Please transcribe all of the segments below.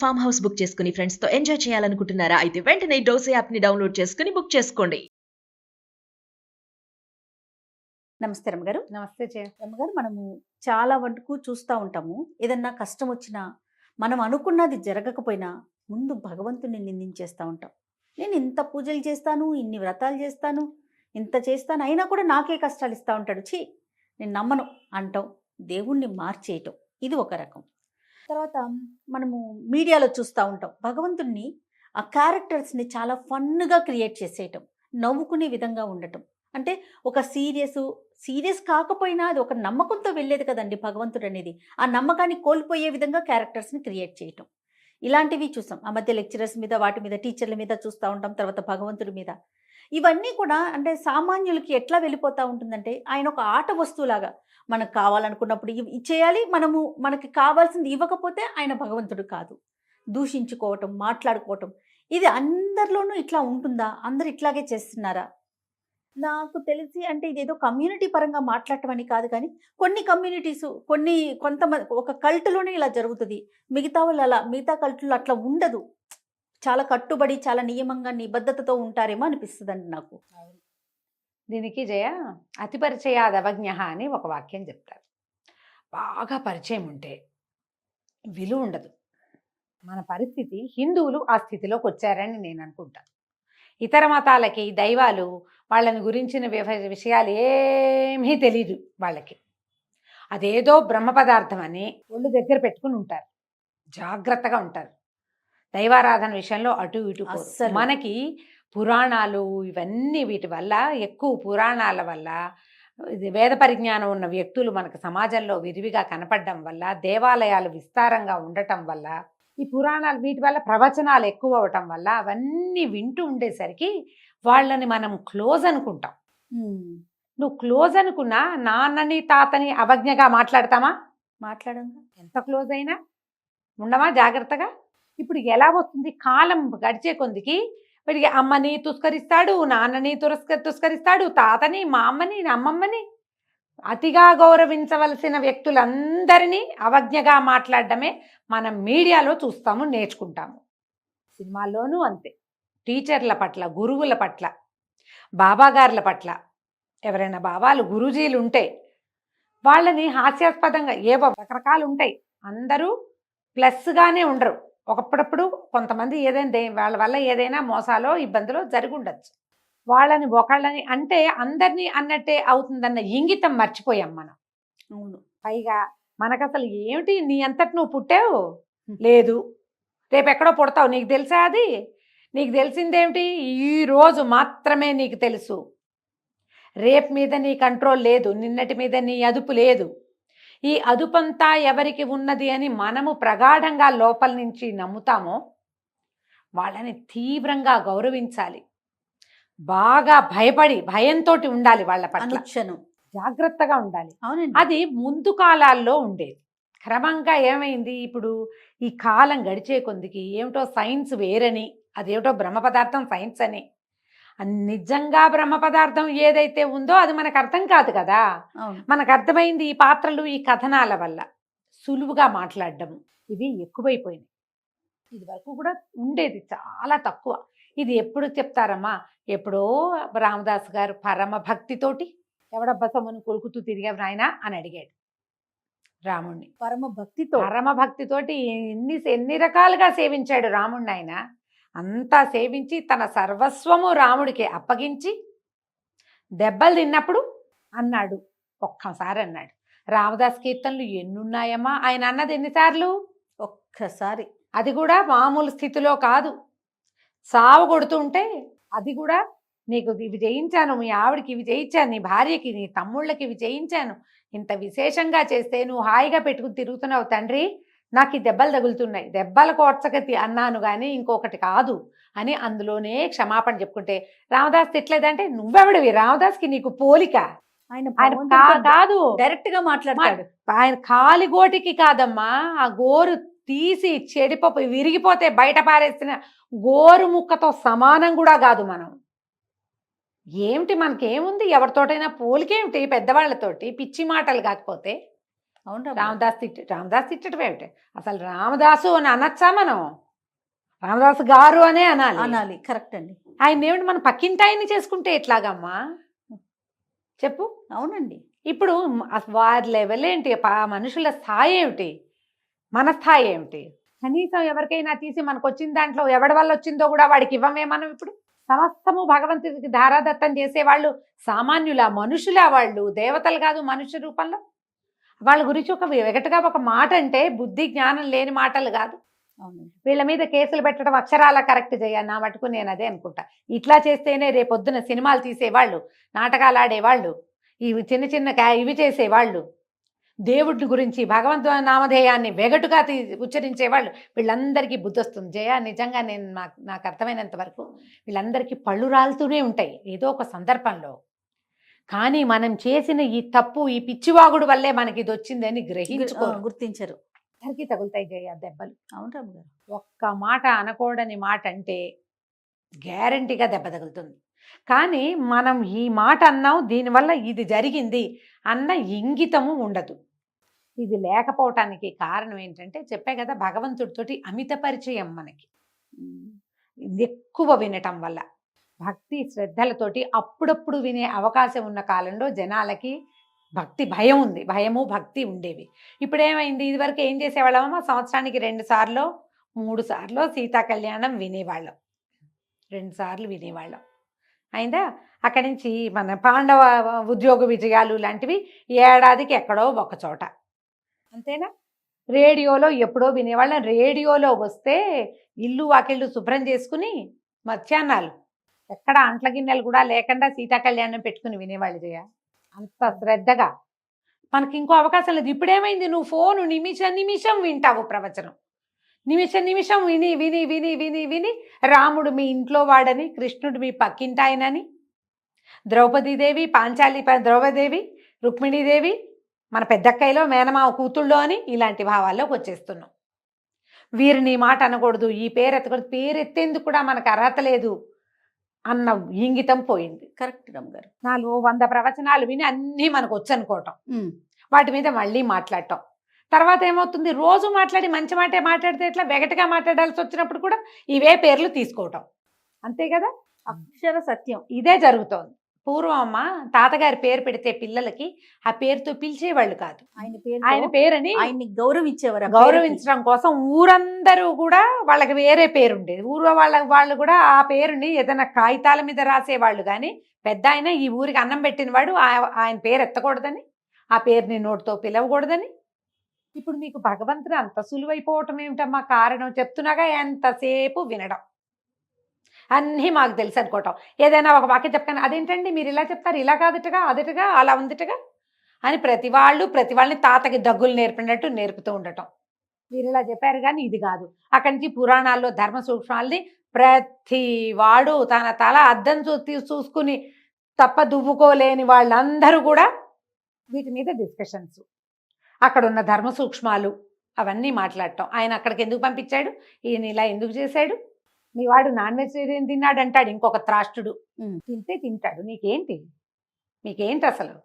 Farm house book చేసుకుని friends తో enjoy చేయాలనుకుంటున్నారా? అయితే వెంటనే డోసే యాప్ ని డౌన్లోడ్ చేసుకుని బుక్ చేసుకోండి. నమస్తే రమ్మగారు. నమస్తే చే రమ్మగారు, మనము చాలా వరకు చూస్తూ ఉంటాము. ఏదన్నా కష్టం వచ్చినా, మనం అనుకున్నది జరగకపోయినా ముందు భగవంతుని నిందించేస్తూ ఉంటాం. నేను ఇంత పూజలు చేస్తాను, ఇన్ని వ్రతాలు చేస్తాను, ఇంత చేస్తాను, అయినా కూడా నాకే కష్టాలు ఇస్తూ ఉంటాడు, ఛీ నేను నమ్మను అంటాం. దేవుణ్ణి మార్చేయటం ఇది ఒక రకం. తర్వాత మనము మీడియాలో చూస్తూ ఉంటాం, భగవంతుణ్ణి ఆ క్యారెక్టర్స్ని చాలా ఫన్గా క్రియేట్ చేసేయటం, నవ్వుకునే విధంగా ఉండటం. అంటే ఒక సీరియస్ కాకపోయినా అది ఒక నమ్మకంతో వెళ్ళేది కదండి భగవంతుడు అనేది. ఆ నమ్మకాన్ని కోల్పోయే విధంగా క్యారెక్టర్స్ని క్రియేట్ చేయటం, ఇలాంటివి చూసాం. ఆ మధ్య లెక్చరర్స్ మీద, వాటి మీద, టీచర్ల మీద చూస్తూ ఉంటాం, తర్వాత భగవంతుడి మీద. ఇవన్నీ కూడా అంటే సామాన్యులకి ఎట్లా వెళ్ళిపోతూ ఉంటుందంటే, ఆయన ఒక ఆట వస్తువులాగా మనకు కావాలనుకున్నప్పుడు ఇచ్చేయాలి, మనకి కావాల్సింది ఇవ్వకపోతే ఆయన భగవంతుడు కాదు. దూషించుకోవటం, మాట్లాడుకోవటం, ఇది అందరిలోనూ ఇట్లా ఉంటుందా? అందరు ఇట్లాగే చేస్తున్నారా? నాకు తెలిసి అంటే ఇదేదో కమ్యూనిటీ పరంగా మాట్లాడటం అని కాదు, కానీ కొన్ని కమ్యూనిటీస్, కొంతమంది ఒక కల్ట్లోనే ఇలా జరుగుతుంది. మిగతా కల్టులు అట్లా ఉండదు. చాలా కట్టుబడి, చాలా నియమంగా, నిబద్ధతతో ఉంటారేమో అనిపిస్తుందండి నాకు. దీనికి జయ అతి పరిచయాద్ అవజ్ఞ అని ఒక వాక్యం చెప్తారు. బాగా పరిచయం ఉంటే విలువ ఉండదు. మన పరిస్థితి, హిందువులు ఆ స్థితిలోకి వచ్చారని నేను అనుకుంటాను. ఇతర మతాలకి దైవాలు వాళ్ళని గురించిన విషయాలు ఏమీ తెలియదు వాళ్ళకి. అదేదో బ్రహ్మ పదార్థం అని ఒళ్ళు దగ్గర పెట్టుకుని ఉంటారు, జాగ్రత్తగా ఉంటారు. దైవారాధన విషయంలో అటు ఇటు అస్సలు. మనకి పురాణాలు ఇవన్నీ, వీటి వల్ల, ఎక్కువ పురాణాల వల్ల, వేద పరిజ్ఞానం ఉన్న వ్యక్తులు మనకు సమాజంలో విరివిగా కనపడడం వల్ల, దేవాలయాలు విస్తారంగా ఉండటం వల్ల, ఈ పురాణాలు వీటి వల్ల ప్రవచనాలు ఎక్కువ అవటం వల్ల, అవన్నీ వింటూ ఉండేసరికి వాళ్ళని మనం క్లోజ్ అనుకుంటాం. నువ్వు క్లోజ్ అనుకున్నా నాన్నని తాతని అవజ్ఞగా మాట్లాడతామా? మాట్లాడంగా ఎంత క్లోజ్ అయినా ఉండమా జాగ్రత్తగా? ఇప్పుడు ఎలా వస్తుంది, కాలం గడిచే కొందికి వీడికి అమ్మని తుస్కరిస్తాడు, నాన్నని తుస్కరిస్తాడు, తాతని, మా అమ్మని, అమ్మమ్మని. అతిగా గౌరవించవలసిన వ్యక్తులందరినీ అవజ్ఞగా మాట్లాడడమే మనం మీడియాలో చూస్తాము, నేర్చుకుంటాము. సినిమాల్లోనూ అంతే. టీచర్ల పట్ల, గురువుల పట్ల, బాబాగారుల పట్ల, ఎవరైనా బాబాలు, గురూజీలు ఉంటే వాళ్ళని హాస్యాస్పదంగా ఏవో రకరకాలు ఉంటాయి. అందరూ ప్లస్గానే ఉండరు. ఒకప్పుడప్పుడు కొంతమంది ఏదైనా వాళ్ళ వల్ల ఏదైనా మోసాలో ఇబ్బందులో జరిగి ఉండొచ్చు. వాళ్ళని ఒకళ్ళని అంటే అందరినీ అన్నట్టే అవుతుందన్న ఇంగితం మర్చిపోయాం మనం. అవును. పైగా మనకు అసలు ఏమిటి, నీ అంతటి నువ్వు పుట్టావు లేదు, రేపు ఎక్కడో పుడతావు, నీకు తెలుసా? అది నీకు తెలిసిందేమిటి? ఈరోజు మాత్రమే నీకు తెలుసు. రేపు మీద నీ కంట్రోల్ లేదు, నిన్నటి మీద నీ అదుపు లేదు. ఈ అదుపంతా ఎవరికి ఉన్నది అని మనము ప్రగాఢంగా లోపల నుంచి నమ్ముతామో వాళ్ళని తీవ్రంగా గౌరవించాలి. బాగా భయంతో ఉండాలి, వాళ్ళ పట్ల జాగ్రత్తగా ఉండాలి. అది ముందు కాలాల్లో ఉండేది. క్రమంగా ఏమైంది, ఇప్పుడు ఈ కాలం గడిచే కొందికి ఏమిటో సైన్స్ వేరని, అదేమిటో బ్రహ్మ పదార్థం సైన్స్ అని, నిజంగా బ్రహ్మ పదార్థం ఏదైతే ఉందో అది మనకు అర్థం కాదు కదా. మనకు అర్థమైంది ఈ పాత్రలు, ఈ కథనాల వల్ల. సులువుగా మాట్లాడడం ఇవి ఎక్కువైపోయినాయి. ఇది వరకు కూడా ఉండేది చాలా తక్కువ. ఇది ఎప్పుడు చెప్తారమ్మా, ఎప్పుడో రామదాస్ గారు పరమ భక్తితోటి, ఎవడబ్బా సొమ్మును కొలుకుతూ తిరిగావు నాయన అని అడిగాడు రాముణ్ణి. పరమ భక్తితోటి ఎన్ని రకాలుగా సేవించాడు రాముణ్ణి. ఆయన అంతా సేవించి తన సర్వస్వము రాముడికి అప్పగించి దెబ్బలు తిన్నప్పుడు అన్నాడు, ఒక్కసారి అన్నాడు. రామదాస్ కీర్తనలు ఎన్నున్నాయమ్మా, ఆయన అన్నది ఎన్నిసార్లు? ఒక్కసారి. అది కూడా మామూలు స్థితిలో కాదు, సావు కొడుతుంటే అది కూడా, నీకు ఇవి చేయించాను, మీ ఆవిడికి ఇవి చేయించాను, నీ భార్యకి, నీ తమ్ముళ్ళకి ఇవి చేయించాను, ఇంత విశేషంగా చేస్తే నువ్వు హాయిగా పెట్టుకుని తిరుగుతున్నావు తండ్రి, నాకు ఈ దెబ్బలు తగులుతున్నాయి, దెబ్బల కోర్చగతి అన్నాను కానీ ఇంకొకటి కాదు అని అందులోనే క్షమాపణ చెప్పుకుంటే రామదాస్ తిట్లేదంటే, నువ్వెవడివి రామదాస్కి నీకు పోలిక? ఆయన కాదు, డైరెక్ట్ గా మాట్లాడతాడు. ఆయన కాలిగోటికి కాదమ్మా, ఆ గోరు తీసి చెడిపోయి విరిగిపోతే బయట పారేసిన గోరు ముక్కతో సమానం కూడా కాదు మనం. ఏమిటి మనకేముంది, ఎవరితోటైనా పోలికేమిటి, పెద్దవాళ్లతోటి పిచ్చి మాటలు కాకపోతే. అవును రాము గారు. రామదాస్ తిట్టడం ఏమిటి? అసలు రామదాసు అని అనొచ్చా మనం? రామదాసు గారు అనే అనాలి. అనాలి, కరెక్ట్ అండి. ఆయన ఏమిటి మన పక్కింటాయన్ని చేసుకుంటే ఎట్లాగమ్మా చెప్పు? అవునండి. ఇప్పుడు వారి లెవెల్ ఏంటి? మనుషుల స్థాయి ఏమిటి? మన స్థాయి ఏమిటి? కనీసం ఎవరికైనా తీసి మనకు వచ్చిన దాంట్లో ఎవడి వల్ల వచ్చిందో కూడా వాడికి ఇవ్వమే మనం ఇప్పుడు. సమస్తము భగవంతుడికి ధారాదత్తం చేసేవాళ్ళు సామాన్యుల మనుషులా? వాళ్ళు దేవతలు కాదు మనుష్య రూపంలో. వాళ్ళ గురించి ఒక వెగటగా ఒక మాట అంటే బుద్ధి జ్ఞానం లేని మాటలు కాదు. అవునండి. వీళ్ళ మీద కేసులు పెట్టడం అక్షరాల కరెక్ట్ చేయాలి. నా మటుకు నేను అదే అనుకుంటా. ఇట్లా చేస్తేనే రేపొద్దున సినిమాలు తీసేవాళ్ళు, నాటకాలు ఆడేవాళ్ళు, ఇవి చిన్న చిన్న ఇవి చేసేవాళ్ళు, దేవుడి గురించి భగవంతు నామధేయాన్ని వెగటుగా ఉచ్చరించేవాళ్ళు, వీళ్ళందరికీ బుద్ధి వస్తుంది. జయ, నిజంగా నేను నాకు అర్థమైనంత వరకు వీళ్ళందరికీ పళ్ళు రాలుతూనే ఉంటాయి ఏదో ఒక సందర్భంలో. కానీ మనం చేసిన ఈ తప్పు, ఈ పిచ్చివాగుడు వల్లే మనకి ఇది వచ్చిందని గుర్తించరు. అందరికీ తగులుతాయి జయ దెబ్బలు. అవును రాము గారు. ఒక్క మాట అనకూడని మాట అంటే గ్యారంటీగా దెబ్బ తగులుతుంది. కానీ మనం ఈ మాట అన్నాం, దీనివల్ల ఇది జరిగింది అన్న ఇంగితము ఉండదు. ఇది లేకపోవటానికి కారణం ఏంటంటే చెప్పే కదా, భగవంతుడితోటి అమిత పరిచయం మనకి ఎక్కువ వినటం వల్ల. భక్తి శ్రద్ధలతోటి అప్పుడప్పుడు వినే అవకాశం ఉన్న కాలంలో జనాలకి భక్తి భయం ఉంది, భయము భక్తి ఉండేవి. ఇప్పుడు ఏమైంది? ఇదివరకు ఏం చేసేవాళ్ళమా? సంవత్సరానికి 2 సార్లు 3 సార్లు సీతా కళ్యాణం వినేవాళ్ళం, 2 సార్లు వినేవాళ్ళం అయిందా. అక్కడి నుంచి మన పాండవ ఉద్యోగ విజయాలు లాంటివి ఏడాదికి ఎక్కడో ఒక చోట, అంతేనా. రేడియోలో ఎప్పుడో వినేవాళ్ళం. రేడియోలో వస్తే ఇల్లు వాకిళ్ళు శుభ్రం చేసుకుని మధ్యాహ్నాలు ఎక్కడ అంట్ల గిన్నెలు కూడా లేకుండా సీతా కళ్యాణం పెట్టుకుని వినేవాళ్ళు జయ. అంత శ్రద్ధగా. మనకి ఇంకో అవకాశం లేదు. ఇప్పుడేమైంది? నువ్వు ఫోను నిమిషం నిమిషం వింటావు ప్రవచనం. నిమిషం నిమిషం విని విని విని విని విని రాముడు మీ ఇంట్లో వాడని, కృష్ణుడు మీ పక్కింటాయనని, ద్రౌపదీదేవి ద్రౌపదేవి, రుక్మిణీదేవి మన పెద్దక్కయ్యలో మేనమావ కూతుళ్ళో అని ఇలాంటి భావాల్లోకి వచ్చేస్తున్నాం. వీరిని మాట అనకూడదు, ఈ పేరు ఎత్తకూడదు, పేరు ఎత్తేందుకు కూడా మనకు అర్హత లేదు అన్న ఇంగితం పోయింది. కరెక్ట్ రాము గారు. 100 ప్రవచనాలు విని అన్నీ మనకు వచ్చు అనుకోవటం, వాటి మీద మళ్ళీ మాట్లాడటం. తర్వాత ఏమవుతుంది? రోజు మాట్లాడి మంచి మాటే మాట్లాడితే ఎట్లా, వెగటగా మాట్లాడాల్సి వచ్చినప్పుడు కూడా ఇవే పేర్లు తీసుకోవటం. అంతే కదా, అక్షర సత్యం. ఇదే జరుగుతోంది. పూర్వం అమ్మ తాతగారి పేరు పెడితే పిల్లలకి ఆ పేరుతో పిలిచేవాళ్ళు కాదు. ఆయన పేరుని ఆయన్ని గౌరవించేవారు. గౌరవించడం కోసం ఊరందరూ కూడా వాళ్ళకి వేరే పేరు ఉండేది. ఊరు వాళ్ళు కూడా ఆ పేరుని ఏదైనా కాగితాల మీద రాసేవాళ్ళు. కానీ పెద్ద ఆయన ఈ ఊరికి అన్నం పెట్టిన వాడు ఆయన పేరు ఎత్తకూడదని, ఆ పేరుని నోటితో పిలవకూడదని. ఇప్పుడు మీకు భగవంతుడు అంత సులువైపోవటం ఏమిటమ్మా కారణం? చెప్తున్నాగా, ఎంతసేపు వినడం, అన్నీ మాకు తెలుసు అనుకోవటం. ఏదైనా ఒక వాక్యం చెప్పాను, అదేంటండి మీరు ఇలా చెప్తారు, ఇలా కాదుటగా, అదటగా, అలా ఉందిటగా అని ప్రతి వాళ్ళని తాతకి దగ్గులు నేర్పినట్టు నేర్పుతూ ఉండటం. మీరు ఇలా చెప్పారు కానీ ఇది కాదు. అక్కడి నుంచి పురాణాల్లో ధర్మ సూక్ష్మాలని ప్రతి వాడు తన తల అద్దం చూసుకుని తప్ప దువ్వుకోలేని వాళ్ళందరూ కూడా వీటి మీద డిస్కషన్స్, అక్కడ ఉన్న ధర్మ సూక్ష్మాలు అవన్నీ మాట్లాడటం. ఆయన అక్కడికి ఎందుకు పంపించాడు, ఈయన ఇలా ఎందుకు చేశాడు, మీ వాడు నాన్ వెజిటేరియన్ తిన్నాడు అంటాడు ఇంకొక త్రాష్టుడు, తింటే తింటాడు, మీకేంటి అసలు.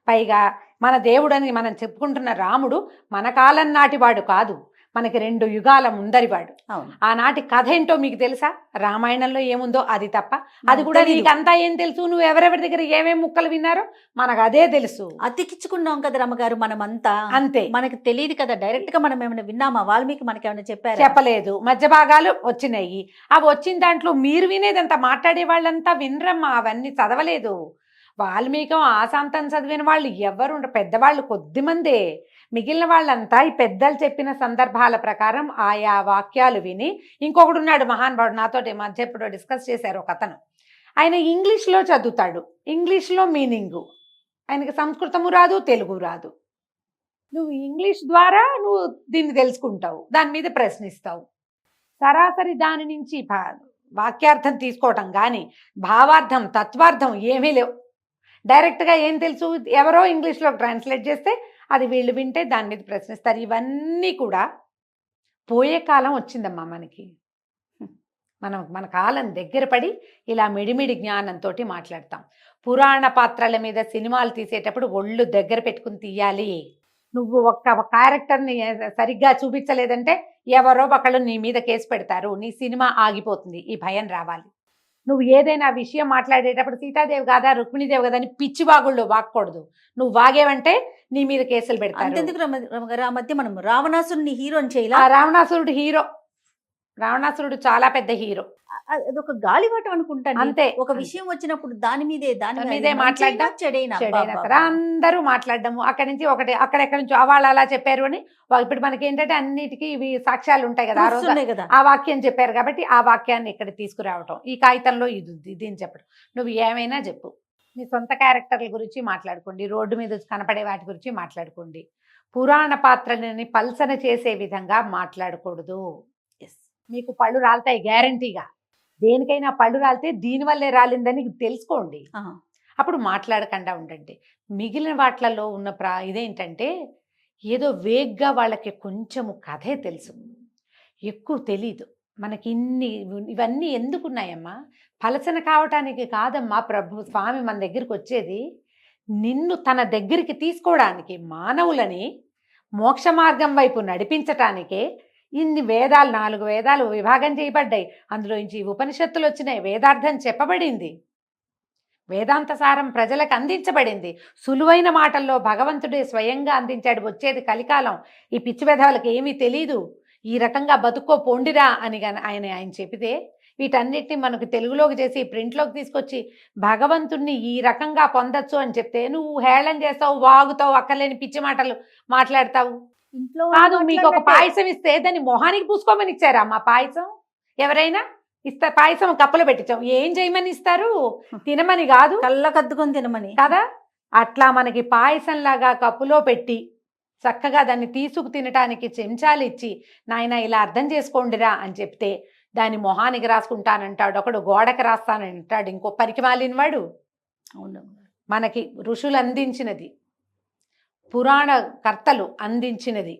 పైగా మన దేవుడని మనం చెప్పుకుంటున్న రాముడు మన కాలం నాటి వాడు కాదు, మనకి 2 యుగాల ముందరివాడు. ఆనాటి కథ ఏంటో మీకు తెలుసా? రామాయణంలో ఏముందో అది తప్ప, అది కూడా నీకంతా ఏం తెలుసు? నువ్వు ఎవరెవరి దగ్గర ఏమేమి ముక్కలు విన్నారో మనకు అదే తెలుసు. అతికించుకున్నాం కదా రమ్మగారు మనమంతా. అంతే, మనకి తెలియదు కదా, డైరెక్ట్ గా మనం ఏమైనా విన్నామా? వాల్మీకి మనకి ఏమైనా చెప్పారు? చెప్పలేదు. మధ్య భాగాలు వచ్చినాయి. అవి వచ్చిన దాంట్లో మీరు వినేదంతా మాట్లాడే వాళ్ళంతా వినరమ్మా, అవన్నీ చదవలేదు. వాల్మీకి ఆశాంతం చదివిన వాళ్ళు ఎవరు? పెద్దవాళ్ళు కొద్దిమందే. మిగిలిన వాళ్ళంతా ఈ పెద్దలు చెప్పిన సందర్భాల ప్రకారం ఆయా వాక్యాలు విని, ఇంకొకడు ఉన్నాడు మహానుభావుడు, నాతోటి మధ్య ఎప్పుడో డిస్కస్ చేశారు ఒక అతను. ఆయన ఇంగ్లీష్లో చదువుతాడు, ఇంగ్లీష్లో మీనింగు, ఆయనకి సంస్కృతము రాదు, తెలుగు రాదు. నువ్వు ఇంగ్లీష్ ద్వారా నువ్వు దీన్ని తెలుసుకుంటావు, దాని మీద ప్రశ్నిస్తావు. సరాసరి దాని నుంచి వాక్యార్థం తీసుకోవటం కానీ భావార్థం తత్వార్థం ఏమీ లేవు. డైరెక్ట్గా ఏం తెలుసు, ఎవరో ఇంగ్లీష్లో ట్రాన్స్లేట్ చేస్తే అది వీళ్ళు వింటే దాని మీద ప్రశ్నిస్తారు. ఇవన్నీ కూడా పోయే కాలం వచ్చిందమ్మా మనకి. మన కాలం దగ్గర పడి ఇలా మిడిమిడి జ్ఞానంతో మాట్లాడతాం. పురాణ పాత్రల మీద సినిమాలు తీసేటప్పుడు ఒళ్ళు దగ్గర పెట్టుకుని తీయాలి. నువ్వు ఒక్క క్యారెక్టర్ని సరిగ్గా చూపించలేదంటే ఎవరో ఒకళ్ళు నీ మీద కేసు పెడతారు, నీ సినిమా ఆగిపోతుంది. ఈ భయం రావాలి. నువ్వు ఏదైనా విషయం మాట్లాడేటప్పుడు సీతాదేవి కాదా రుక్మిణీదేవి కదా అని పిచ్చి వాగుళ్ళు వాగకూడదు. నువ్వు వాగేవంటే నీ మీద కేసులు పెడతారు. అంతెందుకు రమగారు, ఆ మధ్య మనం రావణాసురుని హీరో అని చేయాల. ఆ రావణాసురుడు హీరో, రావణాసురుడు చాలా పెద్ద హీరో. అదొక గాలివాటం అనుకుంటాను. అంతే. ఒక విషయం వచ్చినప్పుడు దాని మీదే మాట్లాడడం, చెడైనా చెడైనా సరే అందరూ మాట్లాడడము. అక్కడి నుంచి ఒకటి అక్కడెక్కడి నుంచి వాళ్ళు అలా చెప్పారు అని. ఇప్పుడు మనకి ఏంటంటే అన్నిటికీ ఇవి సాక్ష్యాలు ఉంటాయి కదా, ఆ రోజు కదా. ఆ వాక్యం చెప్పారు కాబట్టి ఆ వాక్యాన్ని ఇక్కడ తీసుకురావటం, ఈ కాగితంలో ఇది ఉంది దీన్ని చెప్పడం. నువ్వు ఏమైనా చెప్పు, మీ సొంత క్యారెక్టర్ల గురించి మాట్లాడుకోండి, రోడ్డు మీద కనపడే వాటి గురించి మాట్లాడుకోండి. పురాణ పాత్రలని పల్సన చేసే విధంగా మాట్లాడకూడదు. మీకు పళ్ళు రాలుతాయి గ్యారంటీగా. దేనికైనా పళ్ళు రాలితే దీనివల్లే రాలిందని తెలుసుకోండి. అప్పుడు మాట్లాడకుండా ఉండండి. మిగిలిన వాటిలలో ఉన్న ఇదేంటంటే ఏదో వేగ్గా వాళ్ళకి కొంచెము కథే తెలుసు, ఎక్కువ తెలీదు. మనకి ఇవన్నీ ఎందుకున్నాయమ్మా? పలసన కావటానికి కాదమ్మా ప్రభు స్వామి మన దగ్గరికి వచ్చేది. నిన్ను తన దగ్గరికి తీసుకోవడానికి, మానవులని మోక్ష మార్గం వైపు నడిపించటానికే ఇన్ని వేదాలు, 4 వేదాలు విభాగం చేయబడ్డాయి. అందులో నుంచి ఉపనిషత్తులు వచ్చినాయి, వేదార్థం చెప్పబడింది, వేదాంత సారం ప్రజలకు అందించబడింది. సులువైన మాటల్లో భగవంతుడే స్వయంగా అందించాడు. వచ్చేది కలికాలం, ఈ పిచ్చి వేదాలకు ఏమీ తెలీదు, ఈ రకంగా బతుక్కో పొండిరా అని ఆయన చెప్పితే వీటన్నిటిని మనకు తెలుగులోకి చేసి ప్రింట్లోకి తీసుకొచ్చి భగవంతుణ్ణి ఈ రకంగా పొందొచ్చు అని చెప్తే నువ్వు హేళన చేస్తావు, వాగుతావు, అక్కర్లేని పిచ్చి మాటలు మాట్లాడతావు. ఇంట్లో కాదు, మీకు ఒక పాయసం ఇస్తే దాన్ని మొహానికి పూసుకోమని ఇచ్చారా? మా పాయసం ఎవరైనా ఇస్తా, పాయసం కప్పులో పెట్టించాం, ఏం చేయమని ఇస్తారు? తినమని కాదు, కళ్ళకద్దుకొని తినమని కదా. అట్లా మనకి పాయసం లాగా కప్పులో పెట్టి చక్కగా దాన్ని తీసుకు తినటానికి చెంచాలు ఇచ్చి నాయన ఇలా అర్థం చేసుకోండిరా అని చెప్తే దాన్ని మొహానికి రాసుకుంటానంటాడు ఒకడు, గోడకి రాస్తానంటాడు ఇంకో పనికి మాలిన వాడు. అవును, మనకి ఋషులు అందించినది, పురాణ కర్తలు అందించినది,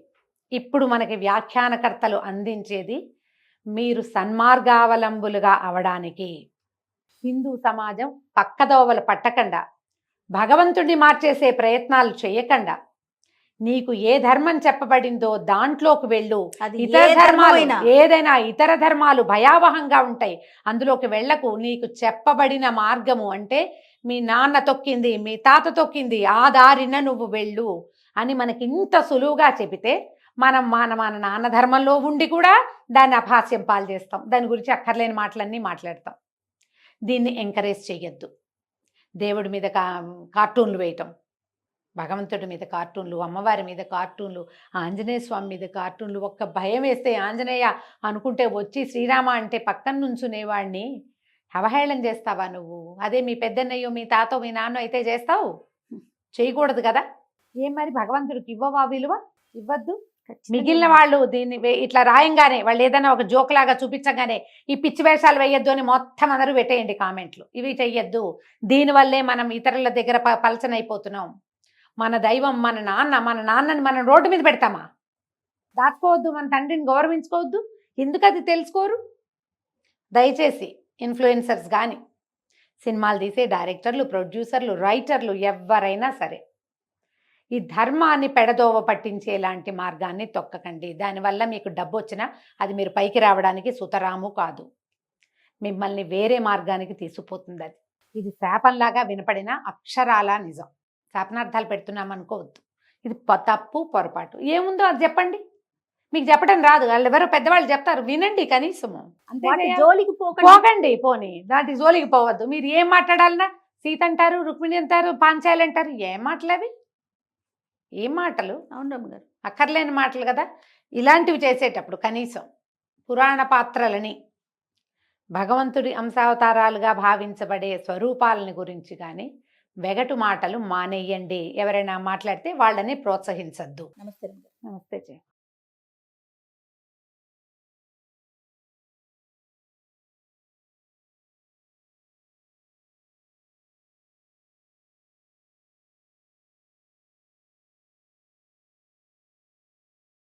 ఇప్పుడు మనకి వ్యాఖ్యానకర్తలు అందించేది మీరు సన్మార్గావలంబులుగా అవడానికి. హిందూ సమాజం పక్కదోవలు పట్టకుండా, భగవంతుడిని మార్చేసే ప్రయత్నాలు చేయకుండా, నీకు ఏ ధర్మం చెప్పబడిందో దాంట్లోకి వెళ్ళు. ఇతర ధర్మాలు ఏదైనా ఇతర ధర్మాలు భయావహంగా ఉంటాయి, అందులోకి వెళ్ళకు. నీకు చెప్పబడిన మార్గము అంటే మీ నాన్న తొక్కింది, మీ తాత తొక్కింది, ఆ దారిన నువ్వు వెళ్ళు అని మనకి ఇంత సులువుగా చెబితే మనం మన నాన్న ధర్మంలో ఉండి కూడా దాన్ని అపహాస్యం పాలు చేస్తాం, దాని గురించి అక్కర్లేని మాటలన్నీ మాట్లాడతాం. దీన్ని ఎంకరేజ్ చేయొద్దు. దేవుడి మీద కార్టూన్లు వేయటం, భగవంతుడి మీద కార్టూన్లు, అమ్మవారి మీద కార్టూన్లు, ఆంజనేయ స్వామి మీద కార్టూన్లు. ఒక్క భయం వేస్తే ఆంజనేయ అనుకుంటే వచ్చి శ్రీరామ అంటే పక్కన నుంచునేవాడిని అవహేళన చేస్తావా నువ్వు? అదే మీ పెద్దన్నయ్యో, మీ తాతో, మీ నాన్నో అయితే చేస్తావు? చేయకూడదు కదా. ఏం మరి భగవంతుడికి ఇవ్వవా విలువ? ఇవ్వద్దు. మిగిలిన వాళ్ళు దీన్ని ఇట్లా రాయంగానే, వాళ్ళు ఏదైనా ఒక జోక్ లాగా చూపించగానే ఈ పిచ్చి వేషాలు వేయొద్దు అని మొత్తం అందరూ పెట్టేయండి కామెంట్లు. ఇవి చెయ్యొద్దు, దీనివల్లే మనం ఇతరుల దగ్గర పలచనైపోతున్నాం. మన దైవం మన నాన్నని మనం రోడ్డు మీద పెడతామా? దాచుకోవద్దు, మన తండ్రిని గౌరవించుకోవద్దు. ఎందుకు అది తెలుసుకోరు? దయచేసి ఇన్ఫ్లుయెన్సర్స్ కానీ, సినిమాలు తీసే డైరెక్టర్లు, ప్రొడ్యూసర్లు, రైటర్లు ఎవరైనా సరే ఈ ధర్మాన్ని పెడదోవ పట్టించేలాంటి మార్గాన్ని తొక్కకండి. దానివల్ల మీకు డబ్బు వచ్చినా అది మీరు పైకి రావడానికి సుతరాము కాదు, మిమ్మల్ని వేరే మార్గానికి తీసుకుపోతుంది. అది ఇది శాపంలాగా వినపడిన అక్షరాల నిజం. శాపనార్థాలు పెడుతున్నాం అనుకోవద్దు. ఇది తప్పు, పొరపాటు. ఏముందో అది చెప్పండి. మీకు చెప్పడం రాదు, వాళ్ళు ఎవరో పెద్దవాళ్ళు చెప్తారు, వినండి కనీసము. జోలికి పోకండి, పోనీ దాటి జోలికి పోవద్దు. మీరు ఏం మాట్లాడాలన్నా సీత అంటారు, రుక్మిణి అంటారు, పాంచాలి అంటారు. ఏం మాటలు అవి? ఏం మాటలు? అవును రమ్మగారు, అక్కర్లేని మాటలు కదా. ఇలాంటివి చేసేటప్పుడు కనీసం పురాణ పాత్రలని, భగవంతుడి అంశావతారాలుగా భావించబడే స్వరూపాలని గురించి కానీ వెగటు మాటలు మానేయండి. ఎవరైనా మాట్లాడితే వాళ్ళని ప్రోత్సహించద్దు. నమస్తే. నమస్తే.